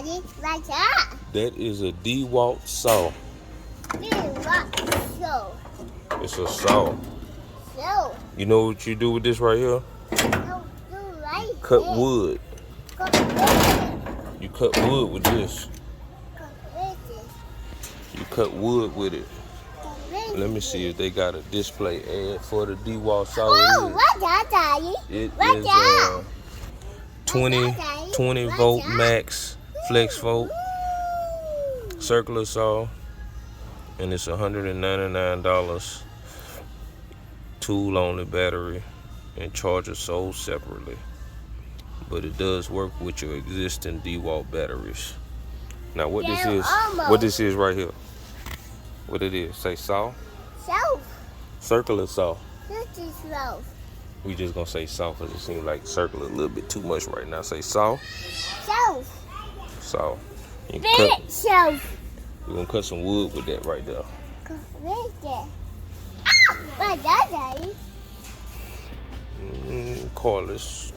Daddy? What's that? That is a DeWalt saw. DeWalt saw. It's a saw. So. You know what you do with this right here? Cut wood. You cut wood with this. You cut wood with it. Let me see if they got a display ad for the DeWalt saw. Oh, what's that, Daddy? It is a 20 volt max flex volt circular saw, and it's $199. Tool only battery and charger sold separately, but it does work with your existing DeWalt batteries. Now what this is right here, what it is, say saw? Saw. Circular saw. This is saw. We just gonna say saw because it seems like circular a little bit too much right now. Say saw. Saw. Saw. You Saw. We're gonna cut some wood with that right there. What's that? What's that, Daddy? Cordless.